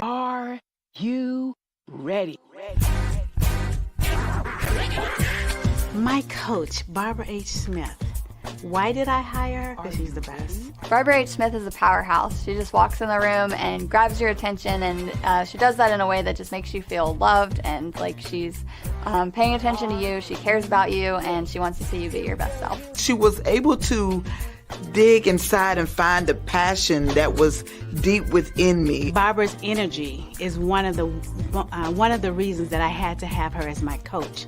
Are you ready? My coach, Barbara H. Smith. Why did I hire her? Because she's the best. Barbara H. Smith is a powerhouse. She just walks in the room and grabs your attention, and she does that in a way that just makes you feel loved and like she's paying attention to you. She cares about you, and she wants to see you be your best self. She was able to dig inside and find the passion that was deep within me. Barbara's energy is one of the reasons that I had to have her as my coach.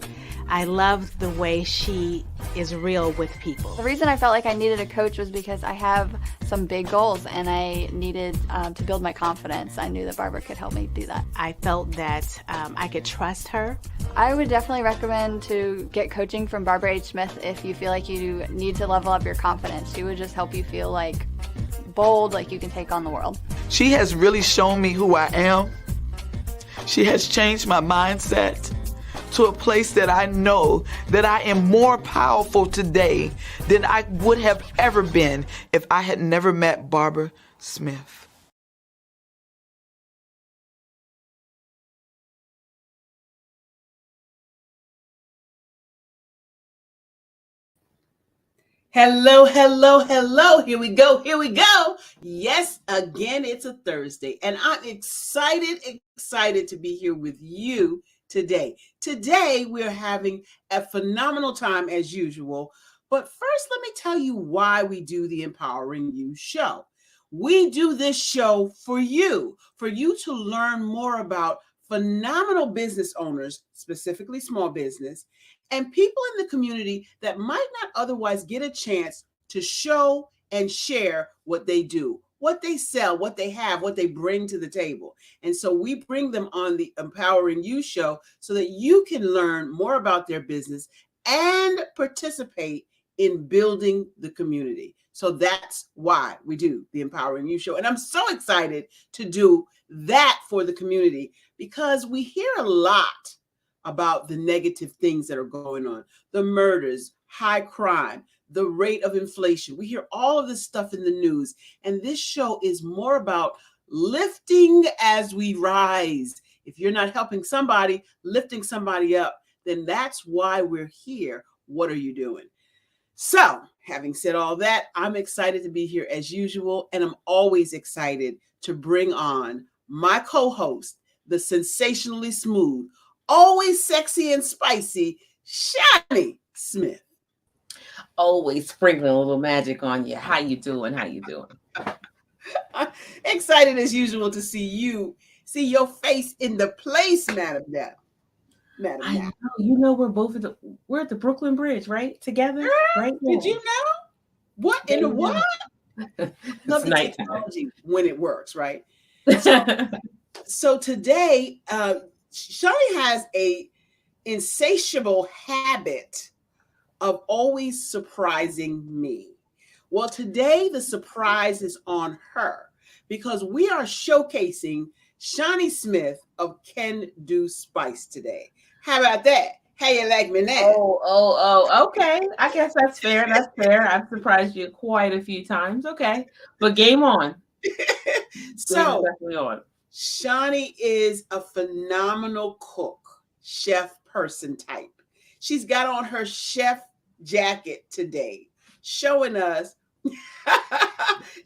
I love the way she is real with people. The reason I felt like I needed a coach was because I have some big goals and I needed to build my confidence. I knew that Barbara could help me do that. I felt that I could trust her. I would definitely recommend to get coaching from Barbara H. Smith if you feel like you need to level up your confidence. She would just help you feel like bold, like you can take on the world. She has really shown me who I am. She has changed my mindset to a place that I know that I am more powerful today than I would have ever been if I had never met Barbara Smith. Hello, hello, hello. Here we go. Here we go. Yes, again, it's a Thursday, and I'm excited to be here with you today. Today, we're having a phenomenal time as usual. But first, let me tell you why we do the Empowering You show. We do this show for you to learn more about phenomenal business owners, specifically small business, and people in the community that might not otherwise get a chance to show and share what they do, what they sell, what they have, what they bring to the table. And so we bring them on the Empowering You show so that you can learn more about their business and participate in building the community. So that's why we do the Empowering You show. And I'm so excited to do that for the community because we hear a lot about the negative things that are going on, the murders, high crime, the rate of inflation. We hear all of this stuff in the news, and this show is more about lifting as we rise. If you're not helping somebody, lifting somebody up, then that's why we're here. What are you doing? So, having said all that, I'm excited to be here as usual, and I'm always excited to bring on my co-host, the sensationally smooth, always sexy and spicy, Shani Smith. Always sprinkling a little magic on you. How you doing? Excited as usual to see your face in the place, Madam Now. I know. You know, we're at the Brooklyn Bridge, right? Together, right? Did you know? What in the what? Love the nighttime. technology when it works, right? So today, Shani has a insatiable habit of always surprising me. Well, today the surprise is on her because we are showcasing Shani Smith of Can Do Spice today. How about that? How you like me now? Oh, okay. I guess that's fair. I've surprised you quite a few times. Okay. But game on. So, definitely on. Shani is a phenomenal cook, chef person type. She's got on her chef jacket today, showing us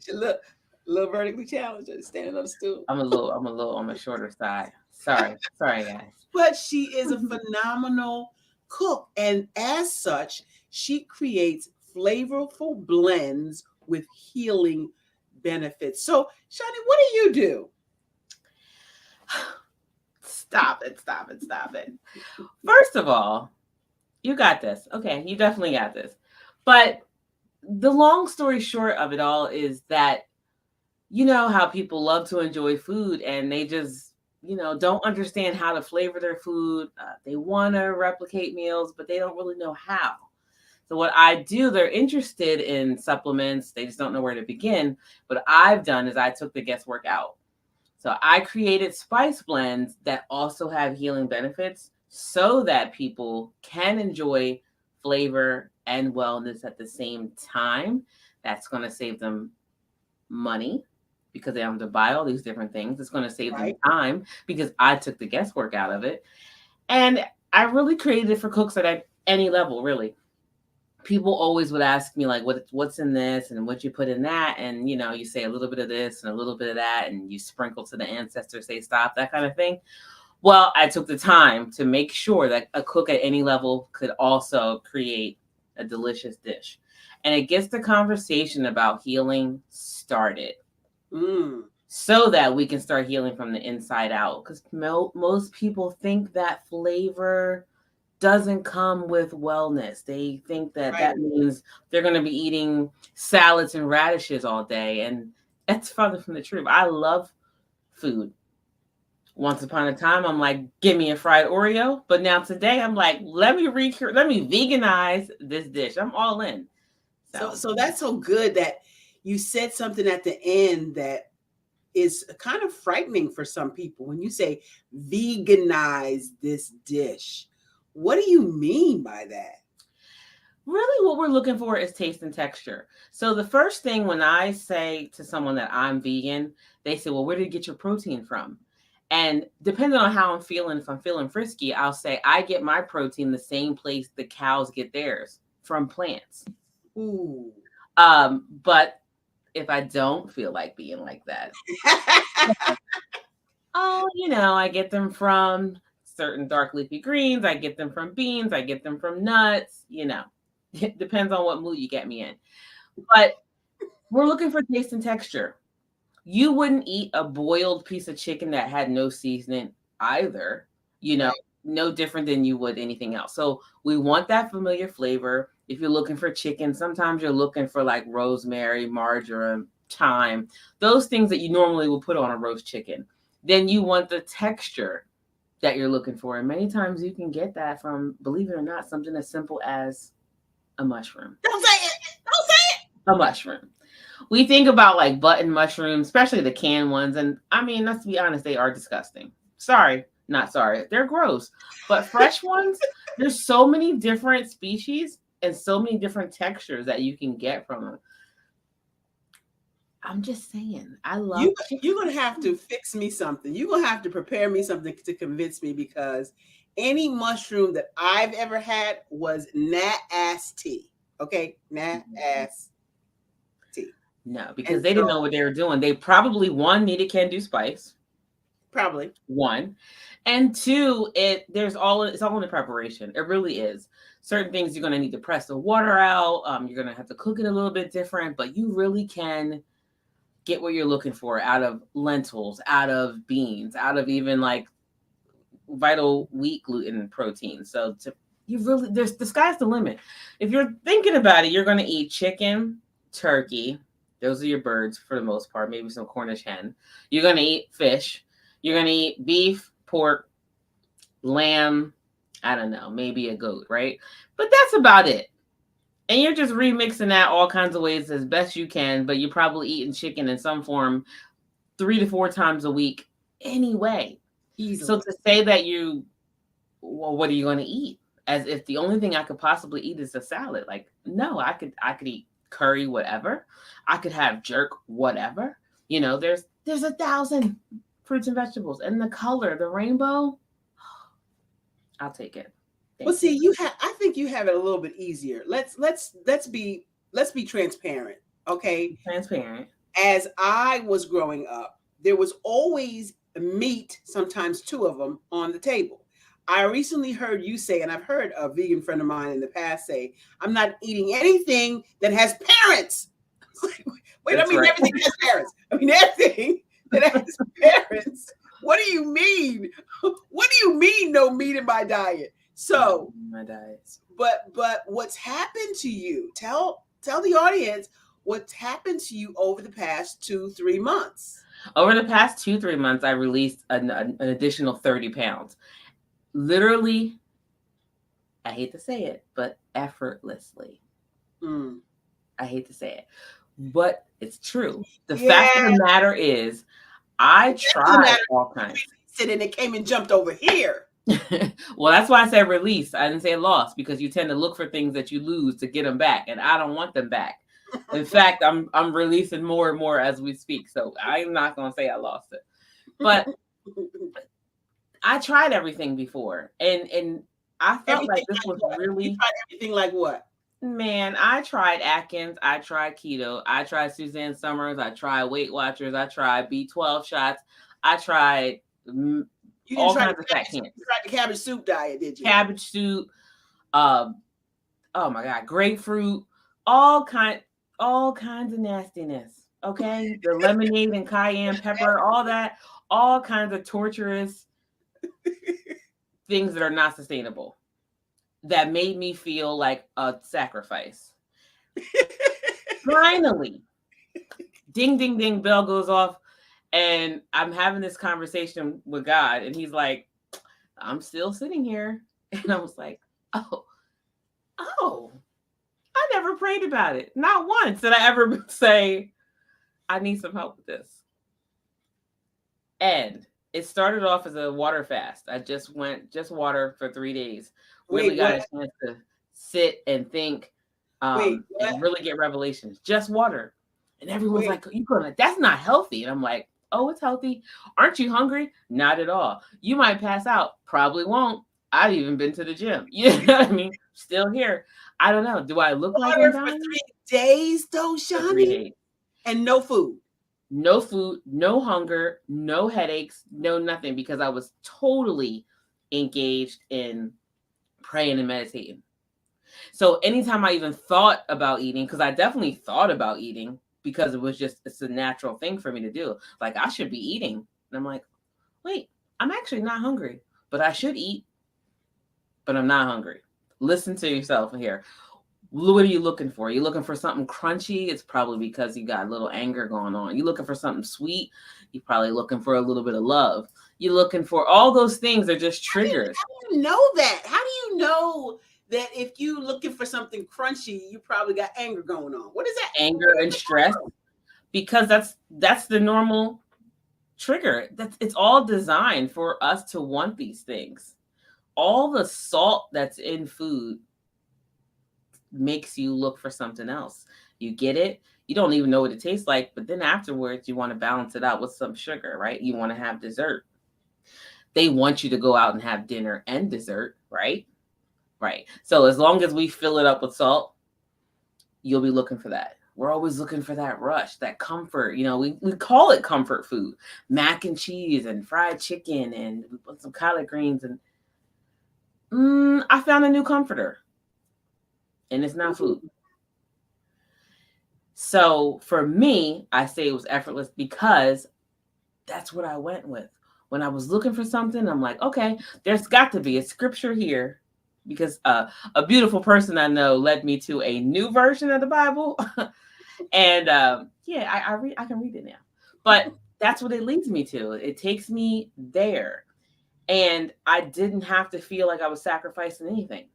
she look a little vertically challenged, standing on the stool. I'm on the shorter side. Sorry, guys. But she is a phenomenal cook, and as such, she creates flavorful blends with healing benefits. So, Shani, what do you do? Stop it. First of all, you got this. Okay, you definitely got this. But the long story short of it all is that, you know how people love to enjoy food and they just, don't understand how to flavor their food. They want to replicate meals, but they don't really know how. So what I do, they're interested in supplements. They just don't know where to begin. What I've done is I took the guesswork out. So I created spice blends that also have healing benefits so that people can enjoy flavor and wellness at the same time. That's going to save them money because they don't have to buy all these different things. It's going to save them Right. time because I took the guesswork out of it. And I really created it for cooks at any level, really. People always would ask me like, what's in this and what you put in that, and you say a little bit of this and a little bit of that, and you sprinkle to the ancestors, say stop, that kind of thing. Well, I took the time to make sure that a cook at any level could also create a delicious dish, and it gets the conversation about healing started, so that we can start healing from the inside out. Because most people think that flavor doesn't come with wellness. They think that Right. that means they're going to be eating salads and radishes all day. And that's farther from the truth. I love food. Once upon a time, I'm like, give me a fried Oreo. But now today, I'm like, let me veganize this dish. I'm all in. So that's so good that you said something at the end that is kind of frightening for some people. When you say veganize this dish, what do you mean by that? Really, what we're looking for is taste and texture. So the first thing when I say to someone that I'm vegan, they say, well, where did you get your protein from? And depending on how I'm feeling, if I'm feeling frisky, I'll say I get my protein the same place the cows get theirs, from plants. Ooh. But if I don't feel like being like that, I get them from certain dark leafy greens. I get them from beans. I get them from nuts. It depends on what mood you get me in. But we're looking for taste and texture. You wouldn't eat a boiled piece of chicken that had no seasoning either, Right. no different than you would anything else. So we want that familiar flavor. If you're looking for chicken, sometimes you're looking for like rosemary, marjoram, thyme, those things that you normally will put on a roast chicken. Then you want the texture that you're looking for. And many times you can get that from, believe it or not, something as simple as a mushroom. Don't say it. Don't say it. A mushroom. We think about like button mushrooms, especially the canned ones. And I mean, let's be honest, they are disgusting. Sorry, not sorry. They're gross. But fresh ones, there's so many different species and so many different textures that you can get from them. I'm just saying, I love You're going to have to fix me something. You're going to have to prepare me something to convince me, because any mushroom that I've ever had was nasty. Okay? Nasty. No, because they didn't know what they were doing. They probably, one, needed can-do spice. Probably. One. And two, it's all in the preparation. It really is. Certain things you're going to need to press the water out. You're going to have to cook it a little bit different, but you really can get what you're looking for out of lentils, out of beans, out of even like vital wheat gluten protein. So the sky's the limit. If you're thinking about it, you're going to eat chicken, turkey. Those are your birds for the most part, maybe some Cornish hen. You're going to eat fish. You're going to eat beef, pork, lamb, I don't know, maybe a goat, right? But that's about it. And you're just remixing that all kinds of ways as best you can, but you're probably eating chicken in some form 3 to 4 times a week anyway. Easily. So to say that what are you going to eat? As if the only thing I could possibly eat is a salad. Like, no, I could eat curry, whatever. I could have jerk, whatever. There's 1,000 fruits and vegetables, and the color, the rainbow, I'll take it. Well, see, I think you have it a little bit easier. Let's be transparent, okay? Transparent. As I was growing up, there was always meat, sometimes 2 of them, on the table. I recently heard you say, and I've heard a vegan friend of mine in the past say, I'm not eating anything that has parents. Wait, That's right. Everything has parents. Everything that has parents. What do you mean? What do you mean no meat in my diet? So, my diet. But what's happened to you? Tell the audience what's happened to you over the past 2-3 months. Over the past 2-3 months, I released an additional 30 pounds. Literally, I hate to say it, but effortlessly. I hate to say it, but it's true. The fact of the matter is, I tried all kinds. And it came and jumped over here. Well, that's why I said release. I didn't say lost, because you tend to look for things that you lose to get them back, and I don't want them back. In fact, I'm releasing more and more as we speak. So I'm not gonna say I lost it. But I tried everything before, and I felt Everything like this like was what? You really, tried everything like what? man. I tried Atkins, I tried keto, I tried Suzanne Summers, I tried Weight Watchers, I tried B12 shots, I tried You didn't all try kinds of fat camps, the cabbage soup diet, did you? cabbage soup, uh, oh my god, grapefruit, all kind, all kinds of nastiness. Okay, the lemonade and cayenne pepper, all that, all kinds of torturous things that are not sustainable. That made me feel like a sacrifice. Finally, ding, ding, ding, bell goes off. And I'm having this conversation with God, and He's like, I'm still sitting here. And I was like, oh, I never prayed about it. Not once did I ever say, I need some help with this. And it started off as a water fast. I just went just water for 3 days. Really Wait, got what? a chance to sit and think, Wait, what? and really get revelations. Just water. And everyone's Wait. like, you gonna, that's not healthy. And I'm like, oh, it's healthy. Aren't you hungry? Not at all. You might pass out. Probably won't. I've even been to the gym. You know what I mean? Still here. I don't know. Do I look like Water I'm for dying? 3 days, though, For 3 Shani? days. And no food. No food, no hunger, no headaches, no nothing, because I was totally engaged in praying and meditating. So anytime I even thought about eating, because I definitely thought about eating because it's a natural thing for me to do. Like, I should be eating. And I'm like, wait, I'm actually not hungry, but I should eat, but I'm not hungry. Listen to yourself here. What are you looking for? You looking for something crunchy? It's probably because you got a little anger going on. You looking for something sweet? You're probably looking for a little bit of love. You're looking for all those things are just triggers. How do you know that? How do you know that if you looking for something crunchy, you probably got anger going on? What is that? Anger and stress, because that's the normal trigger. It's all designed for us to want these things. All the salt that's in food makes you look for something else. You get it, you don't even know what it tastes like, but then afterwards you want to balance it out with some sugar, right? You want to have dessert. They want you to go out and have dinner and dessert, right? Right. So as long as we fill it up with salt, you'll be looking for that. We're always looking for that rush, that comfort. You know, we call it comfort food. Mac and cheese and fried chicken, and we put some collard greens, and I found a new comforter. And it's not food. So for me, I say it was effortless because that's what I went with. When I was looking for something, I'm like, okay, there's got to be a scripture here, because a beautiful person I know led me to a new version of the Bible. And yeah, I can read it now. But that's what it leads me to. It takes me there. And I didn't have to feel like I was sacrificing anything.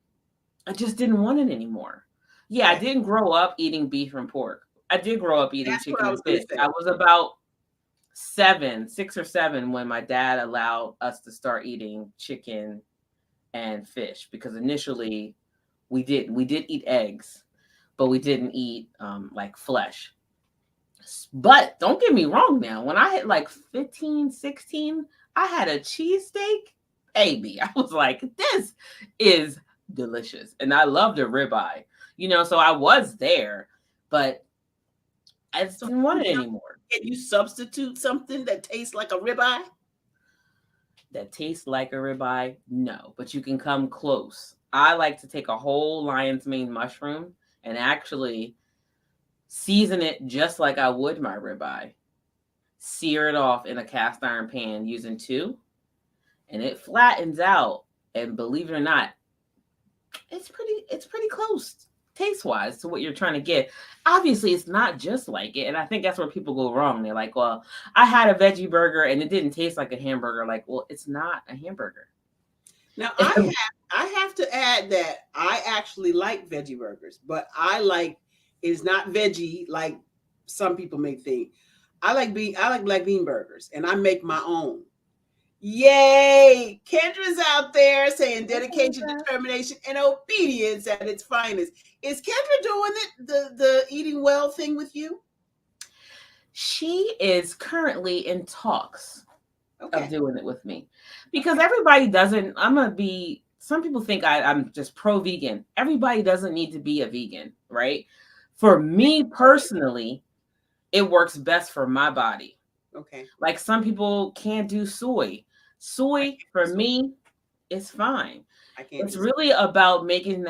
I just didn't want it anymore. Yeah, I didn't grow up eating beef and pork. I did grow up eating That's what chicken I and was gonna fish. say. I was about 6 or 7 when my dad allowed us to start eating chicken and fish, because initially we did eat eggs, but we didn't eat like flesh. But don't get me wrong now. When I hit like 15, 16, I had a cheesesteak. Baby, I was like, this is delicious. And I loved a ribeye, you know, so I was there, but I just didn't want it anymore. Can you substitute something that tastes like a ribeye? That tastes like a ribeye? No, but you can come close. I like to take a whole lion's mane mushroom and actually season it just like I would my ribeye. Sear it off in a cast iron pan using 2, and it flattens out. And believe it or not, it's pretty close taste wise to what you're trying to get. Obviously, it's not just like it, and I think that's where people go wrong. They're like, "Well, I had a veggie burger and it didn't taste like a hamburger." Like, well, it's not a hamburger. Now I have to add that I actually like veggie burgers, but I like is not veggie like some people may think. I like black bean burgers, and I make my own. Yay! Kendra's out there saying dedication, determination, and obedience at its finest. Is Kendra doing it, the eating well thing with you? She is currently in talks Okay. of doing it with me, because everybody doesn't. Some people think I'm just pro-vegan. Everybody doesn't need to be a vegan, right? For me personally, it works best for my body. Okay. Like some people can't do soy. Soy for me is fine. I can't. It's really about making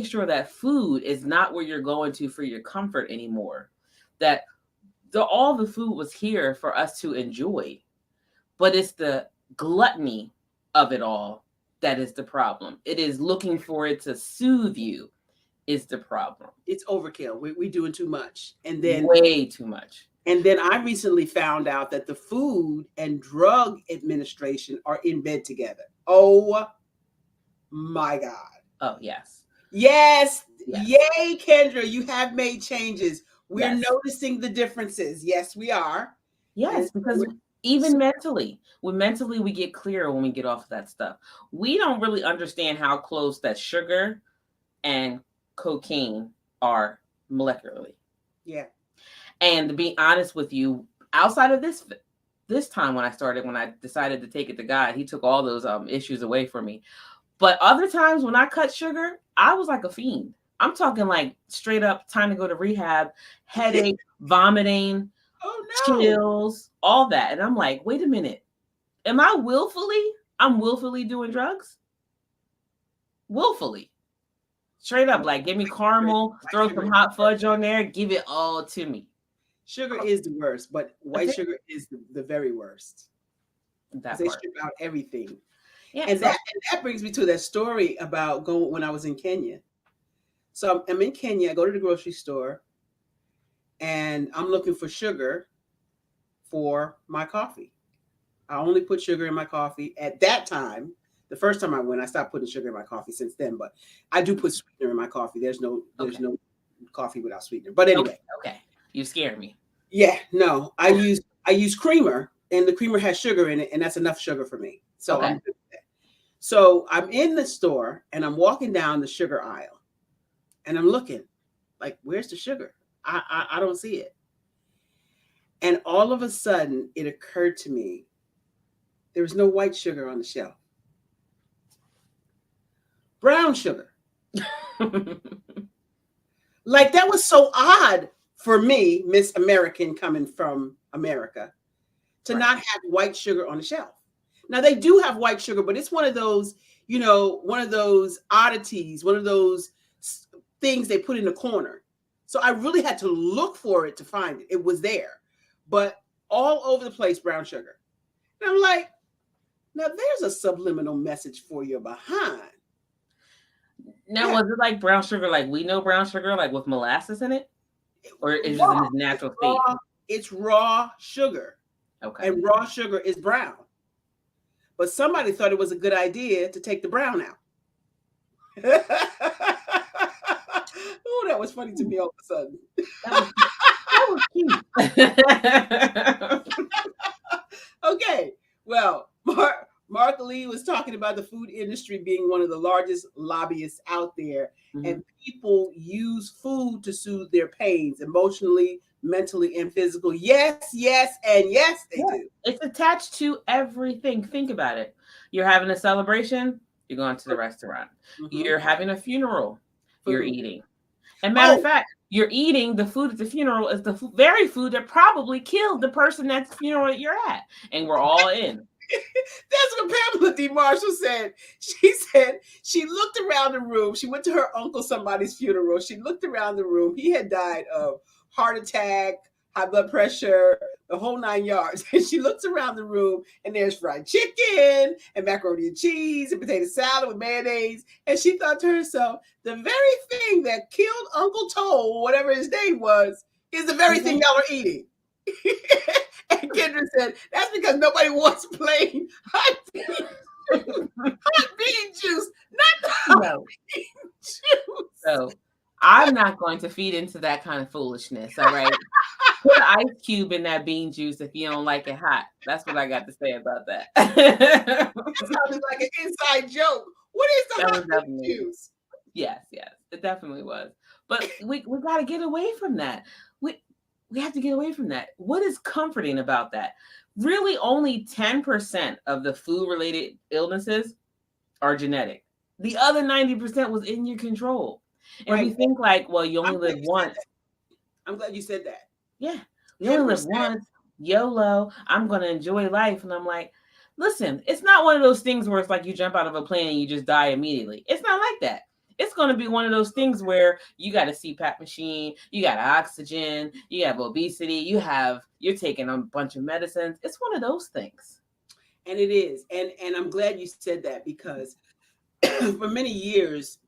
sure that food is not where you're going to for your comfort anymore. That all the food was here for us to enjoy, but it's the gluttony of it all that is the problem. It is looking for it to soothe you is the problem. It's overkill. We're doing too much, and then way too much. And then I recently found out that the Food and Drug Administration are in bed together. Oh my God. Oh, yes. Yes. Yay, Kendra, you have made changes. We're noticing the differences. Yes, we are. Yes, because even mentally, we get clearer when we get off of that stuff. We don't really understand how close that sugar and cocaine are molecularly. Yeah. And to be honest with you, outside of this time when I decided to take it to God, he took all those issues away from me. But other times when I cut sugar, I was like a fiend. I'm talking like straight up time to go to rehab, headache, vomiting, chills, all that. And I'm like, wait a minute. I'm willfully doing drugs? Willfully. Straight up, like give me caramel, throw some hot fudge on there, give it all to me. Sugar is the worst, but white sugar is the very worst. They strip out everything. Yeah, and that brings me to that story about going when I was in Kenya. So I'm in Kenya, I go to the grocery store, and I'm looking for sugar for my coffee. I only put sugar in my coffee at that time. The first time I went, I stopped putting sugar in my coffee since then, but I do put sweetener in my coffee. There's no coffee without sweetener. But anyway. Okay. You scared me. Yeah, no. I use creamer, and the creamer has sugar in it, and that's enough sugar for me. So I'm good with that. So I'm in the store and I'm walking down the sugar aisle and I'm looking like, where's the sugar? I don't see it. And all of a sudden it occurred to me, there was no white sugar on the shelf. Brown sugar. Like that was so odd for me, Miss American coming from America, to not have white sugar on the shelf. Now they do have white sugar, but it's one of those, one of those oddities, one of those things they put in the corner. So I really had to look for it to find it. It was there, but all over the place, brown sugar. And I'm like, now there's a subliminal message for your behind. Now, was it like brown sugar, like we know brown sugar, like with molasses in it? Or is it just in its natural state? It's raw sugar. Okay. And raw sugar is brown. But somebody thought it was a good idea to take the brown out. Oh, that was funny to me all of a sudden. That was cute. Okay. Well, Mark Lee was talking about the food industry being one of the largest lobbyists out there. Mm-hmm. And people use food to soothe their pains emotionally, mentally, and physical. Yes, yes, and yes, they do. It's attached to everything. Think about it. You're having a celebration, you're going to the restaurant. Mm-hmm. You're having a funeral, you're eating. And matter of fact, you're eating the food at the funeral is the very food that probably killed the person at the funeral that you're at. And we're all in. That's what Pamela D. Marshall said. She said she looked around the room. She went to her uncle somebody's funeral. She looked around the room. He had died of heart attack, high blood pressure, the whole 9 yards. And she looks around the room and there's fried chicken and macaroni and cheese and potato salad with mayonnaise. And she thought to herself, the very thing that killed Uncle Toe, whatever his name was, is the very thing y'all are eating. And Kendra said, that's because nobody wants plain hot bean juice, not the hot bean juice. So I'm not going to feed into that kind of foolishness, all right? Put an ice cube in that bean juice if you don't like it hot. That's what I got to say about that. That sounded like an inside joke. What is the That was hot definitely juice? yes, it definitely was. But we got to get away from that. We have to get away from that. What is comforting about that? Really, only 10% of the food-related illnesses are genetic. The other 90% was in your control. And Right. we think like, well, you only I'm glad live you said once. that. I'm glad you said that. Yeah, you only live 10%. once. YOLO. I'm going to enjoy life. And I'm like, listen, it's not one of those things where it's like you jump out of a plane and you just die immediately. It's not like that. It's going to be one of those things where you got a CPAP machine, you got oxygen, you have obesity, you're taking a bunch of medicines. It's one of those things. And it is. And I'm glad you said that, because for many years,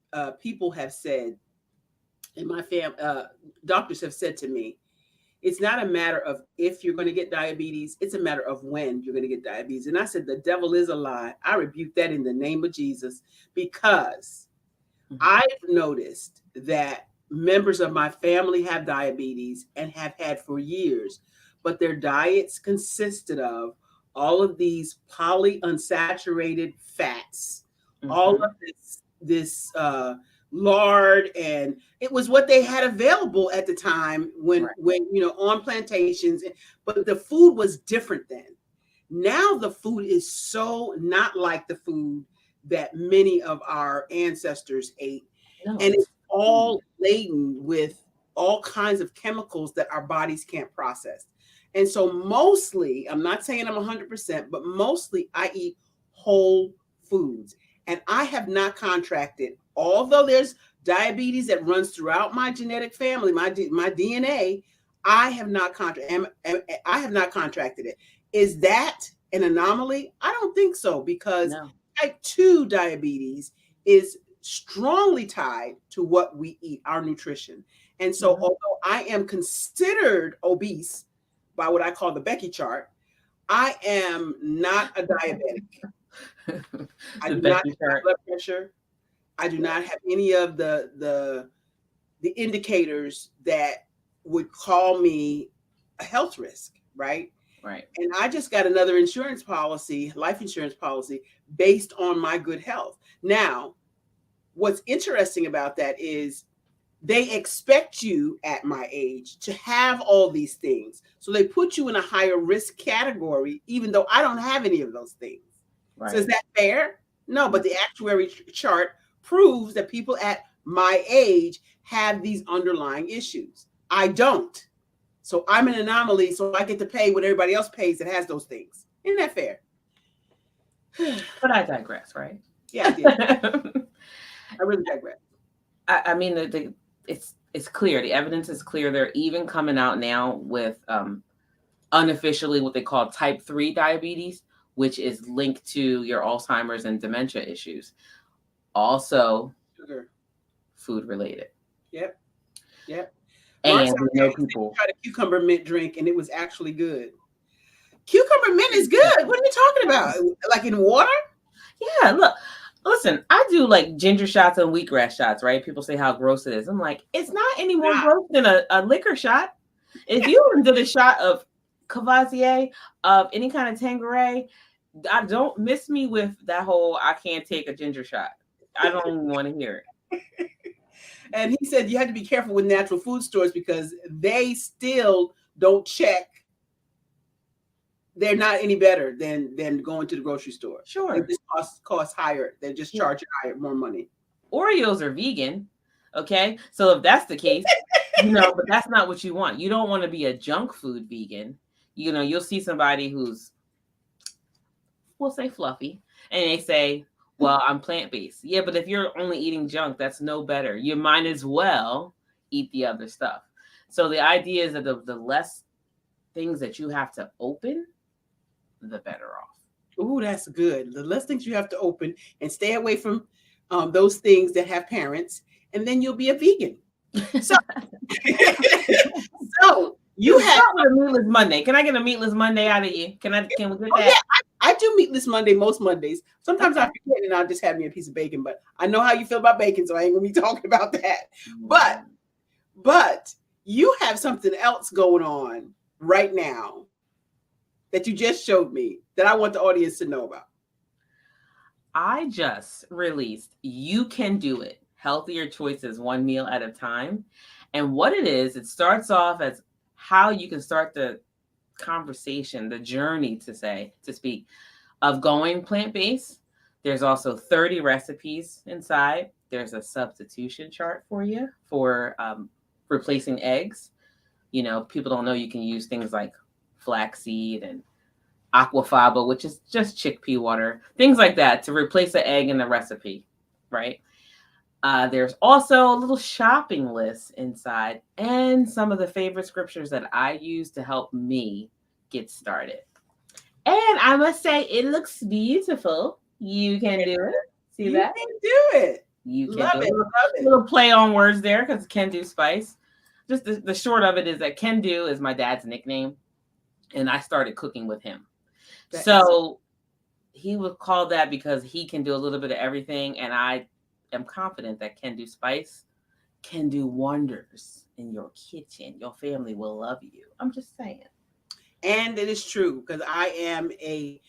people have said, in my family, doctors have said to me, it's not a matter of if you're going to get diabetes, it's a matter of when you're going to get diabetes. And I said, the devil is a lie. I rebuke that in the name of Jesus, because I've noticed that members of my family have diabetes and have had for years, but their diets consisted of all of these polyunsaturated fats, all of this lard, and it was what they had available at the time when on plantations. But the food was different then. Now the food is so not like the food that many of our ancestors ate. No, and it's all laden with all kinds of chemicals that our bodies can't process. And so mostly, I'm not saying I'm 100%, but mostly I eat whole foods. And I have not contracted, although there's diabetes that runs throughout my genetic family, my DNA, I have not contracted it. Is that an anomaly? I don't think so, because type 2 diabetes is strongly tied to what we eat, our nutrition. And so although I am considered obese by what I call the Becky chart, I am not a diabetic. I do not have blood pressure. I do not have any of the indicators that would call me a health risk, right? Right. And I just got another insurance policy, life insurance policy, based on my good health. Now, what's interesting about that is they expect you at my age to have all these things. So they put you in a higher risk category, even though I don't have any of those things. Right. So is that fair? No, but the actuary chart proves that people at my age have these underlying issues. I don't. So I'm an anomaly, so I get to pay what everybody else pays that has those things. Isn't that fair? But I digress, right? Yeah, I did. I really digress. I mean, it's clear. The evidence is clear. They're even coming out now with unofficially what they call type 3 diabetes, which is linked to your Alzheimer's and dementia issues. Also, food related. Yep. And we know people tried a cucumber mint drink, and it was actually good. Cucumber mint is good. What are you talking about? Like in water? Yeah, listen, I do like ginger shots and wheatgrass shots, right? People say how gross it is. I'm like, it's not any more gross than a liquor shot. If you did a shot of Cavassier, of any kind of Tanqueray, I don't miss me with that whole I can't take a ginger shot. I don't even want to hear it. And he said you had to be careful with natural food stores because they still don't check. They're not any better than going to the grocery store. Sure. They just cost higher. They just charge you more money. Oreos are vegan. Okay. So if that's the case, but that's not what you want. You don't want to be a junk food vegan. You'll see somebody who's, we'll say fluffy, and they say, well, I'm plant-based. Yeah, but if you're only eating junk, that's no better. You might as well eat the other stuff. So the idea is that the less things that you have to open, the better off. Ooh, that's good. The less things you have to open, and stay away from those things that have parents, and then you'll be a vegan. So, you have a meatless Monday. Can I get a meatless Monday out of you? Can we get that? Yeah, I do meatless Monday most Mondays. Sometimes I forget and I'll just have me a piece of bacon, but I know how you feel about bacon, so I ain't gonna be talking about that. But you have something else going on right now that you just showed me that I want the audience to know about. I just released You Can Do It, Healthier Choices One Meal at a Time. And what it is, it starts off as how you can start the conversation, the journey to speak, of going plant-based. There's also 30 recipes inside. There's a substitution chart for you for replacing eggs. You know, people don't know you can use things like flaxseed and aquafaba, which is just chickpea water, things like that to replace the egg in the recipe, right? There's also a little shopping list inside and some of the favorite scriptures that I use to help me get started. And I must say, it looks beautiful. You can do it. See You that? can do it. You can Love do it. it. Love A it. little play on words there because can do spice. Just the short of it is that can do is my dad's nickname. And I started cooking with him. So he was called that because he can do a little bit of everything. And I am confident that can do spice can do wonders in your kitchen. Your family will love you. I'm just saying. And it is true because I am a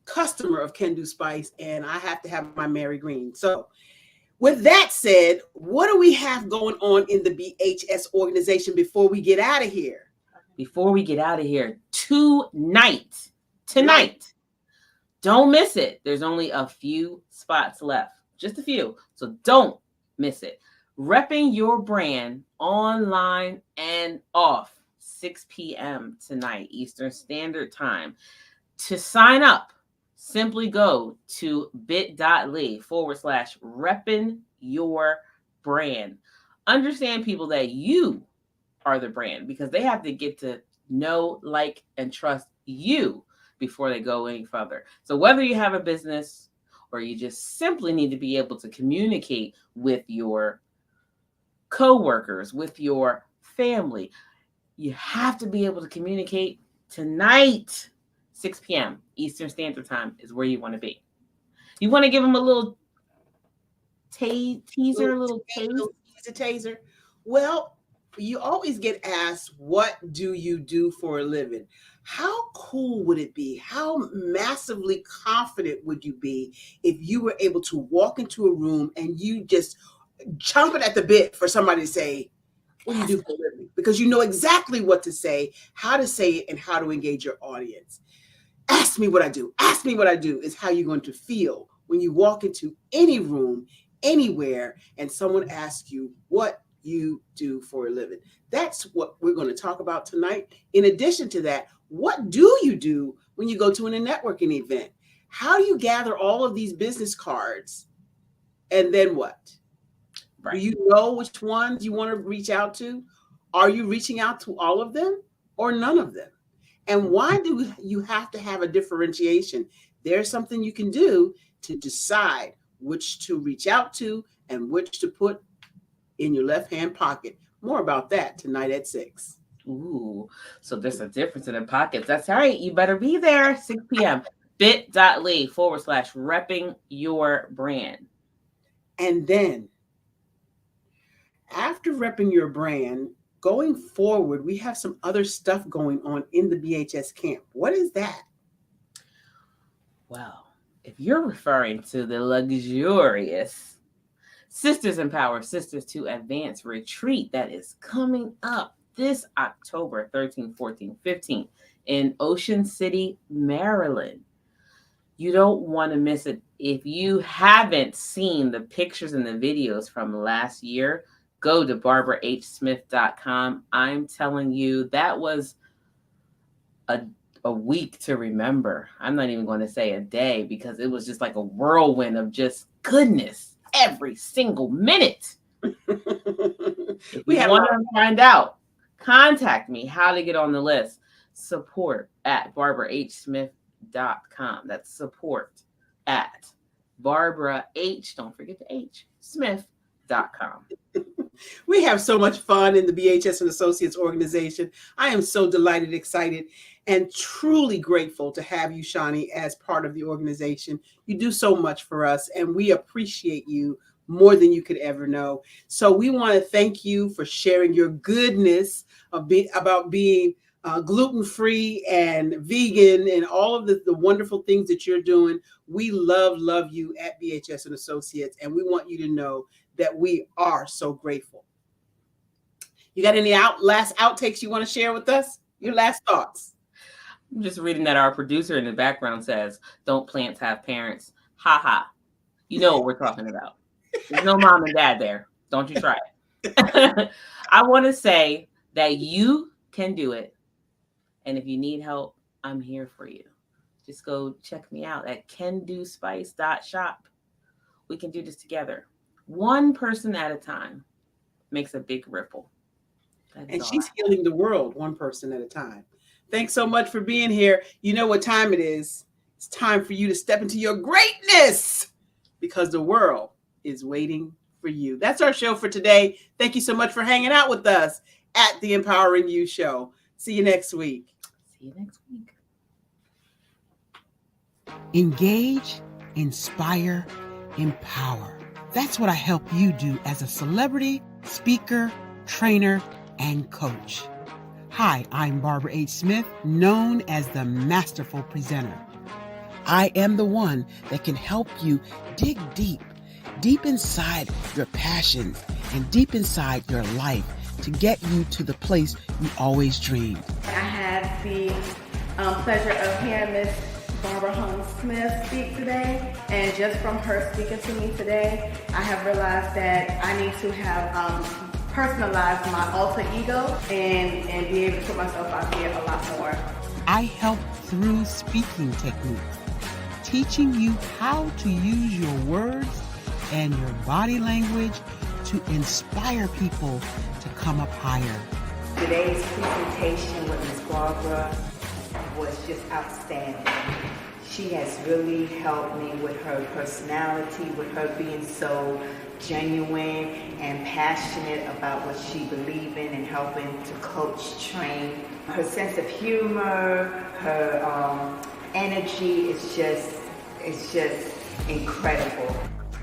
customer of Can Do Spice and I have to have my Mary Green. So, with that said, what do we have going on in the BHS organization before we get out of here? Before we get out of here, tonight, don't miss it. There's only a few spots left, just a few. So don't miss it. Repping Your Brand online and off, 6 p.m. tonight, Eastern Standard Time. To sign up, simply go to bit.ly/repping your brand. Understand, people, that you are the brand because they have to get to know, like, and trust you before they go any further. So whether you have a business or you just simply need to be able to communicate with your coworkers, with your family, you have to be able to communicate tonight. 6 p.m. Eastern Standard Time is where you want to be. You want to give them a little teaser, a little taser. Well, you always get asked, what do you do for a living? How cool would it be? How massively confident would you be if you were able to walk into a room and you just chomping at the bit for somebody to say, what do you do for a living? Because you know exactly what to say, how to say it, and how to engage your audience. Ask me what I do. Ask me what I do is how you're going to feel when you walk into any room, anywhere, and someone asks you what you do for a living. That's what we're going to talk about tonight. In addition to that, what do you do when you go to a networking event? How do you gather all of these business cards? And then what? Right. Do you know which ones you want to reach out to? Are you reaching out to all of them or none of them? And why do you have to have a differentiation? There's something you can do to decide which to reach out to and which to put in your left-hand pocket. More about that tonight at 6. Ooh, so there's a difference in the pockets. That's right. You better be there, 6 p.m. bit.ly/repping your brand. And then after repping your brand, going forward, we have some other stuff going on in the BHS camp. What is that? Well, if you're referring to the luxurious Sisters Empower Sisters to Advance retreat that is coming up this October 13th, 14th, 15th in Ocean City, Maryland, you don't want to miss it. If you haven't seen the pictures and the videos from last year, go to barbarahsmith.com. I'm telling you, that was a week to remember. I'm not even going to say a day because it was just like a whirlwind of just goodness every single minute. If you want to find out, contact me how to get on the list. Support at barbarahsmith.com. That's support at Barbara H, don't forget the H, Smith.com. We have so much fun in the BHS and Associates organization. I am so delighted, excited, and truly grateful to have you, Shani, as part of the organization. You do so much for us, and we appreciate you more than you could ever know. So we want to thank you for sharing your goodness about being gluten-free and vegan and all of the wonderful things that you're doing. We love you at BHS and Associates, and we want you to know that we are so grateful. You got any last outtakes you want to share with us? Your last thoughts? I'm just reading that our producer in the background says, "Don't plants have parents?" Ha ha. You know what we're talking about. There's no mom and dad there. Don't you try it. I want to say that you can do it. And if you need help, I'm here for you. Just go check me out at candospice.shop. We can do this together. One person at a time makes a big ripple. And she's healing the world one person at a time. Thanks so much for being here. You know what time it is. It's time for you to step into your greatness because the world is waiting for you. That's our show for today. Thank you so much for hanging out with us at the Empowering You Show. See you next week. See you next week. Engage, inspire, empower. That's what I help you do as a celebrity, speaker, trainer, and coach. Hi, I'm Barbara H. Smith, known as the Masterful Presenter. I am the one that can help you dig deep inside your passions and deep inside your life to get you to the place you always dreamed. I had the pleasure of hearing Miss Barbara Holmes Smith speak today, and just from her speaking to me today, I have realized that I need to have personalize my alter ego and be able to put myself out there a lot more. I help through speaking techniques, teaching you how to use your words and your body language to inspire people to come up higher. Today's presentation with Ms. Barbara was just outstanding. She has really helped me with her personality, with her being so genuine and passionate about what she believes in and helping to coach, train. Her sense of humor, her energy is just incredible.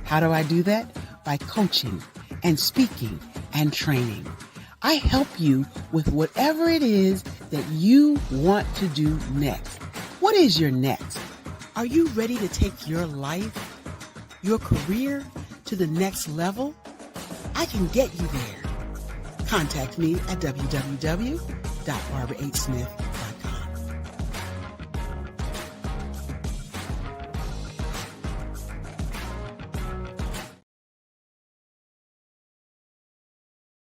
How do I do that? By coaching and speaking and training. I help you with whatever it is that you want to do next. What is your next? Are you ready to take your life, your career to the next level? I can get you there. Contact me at www.barbarahsmith.com.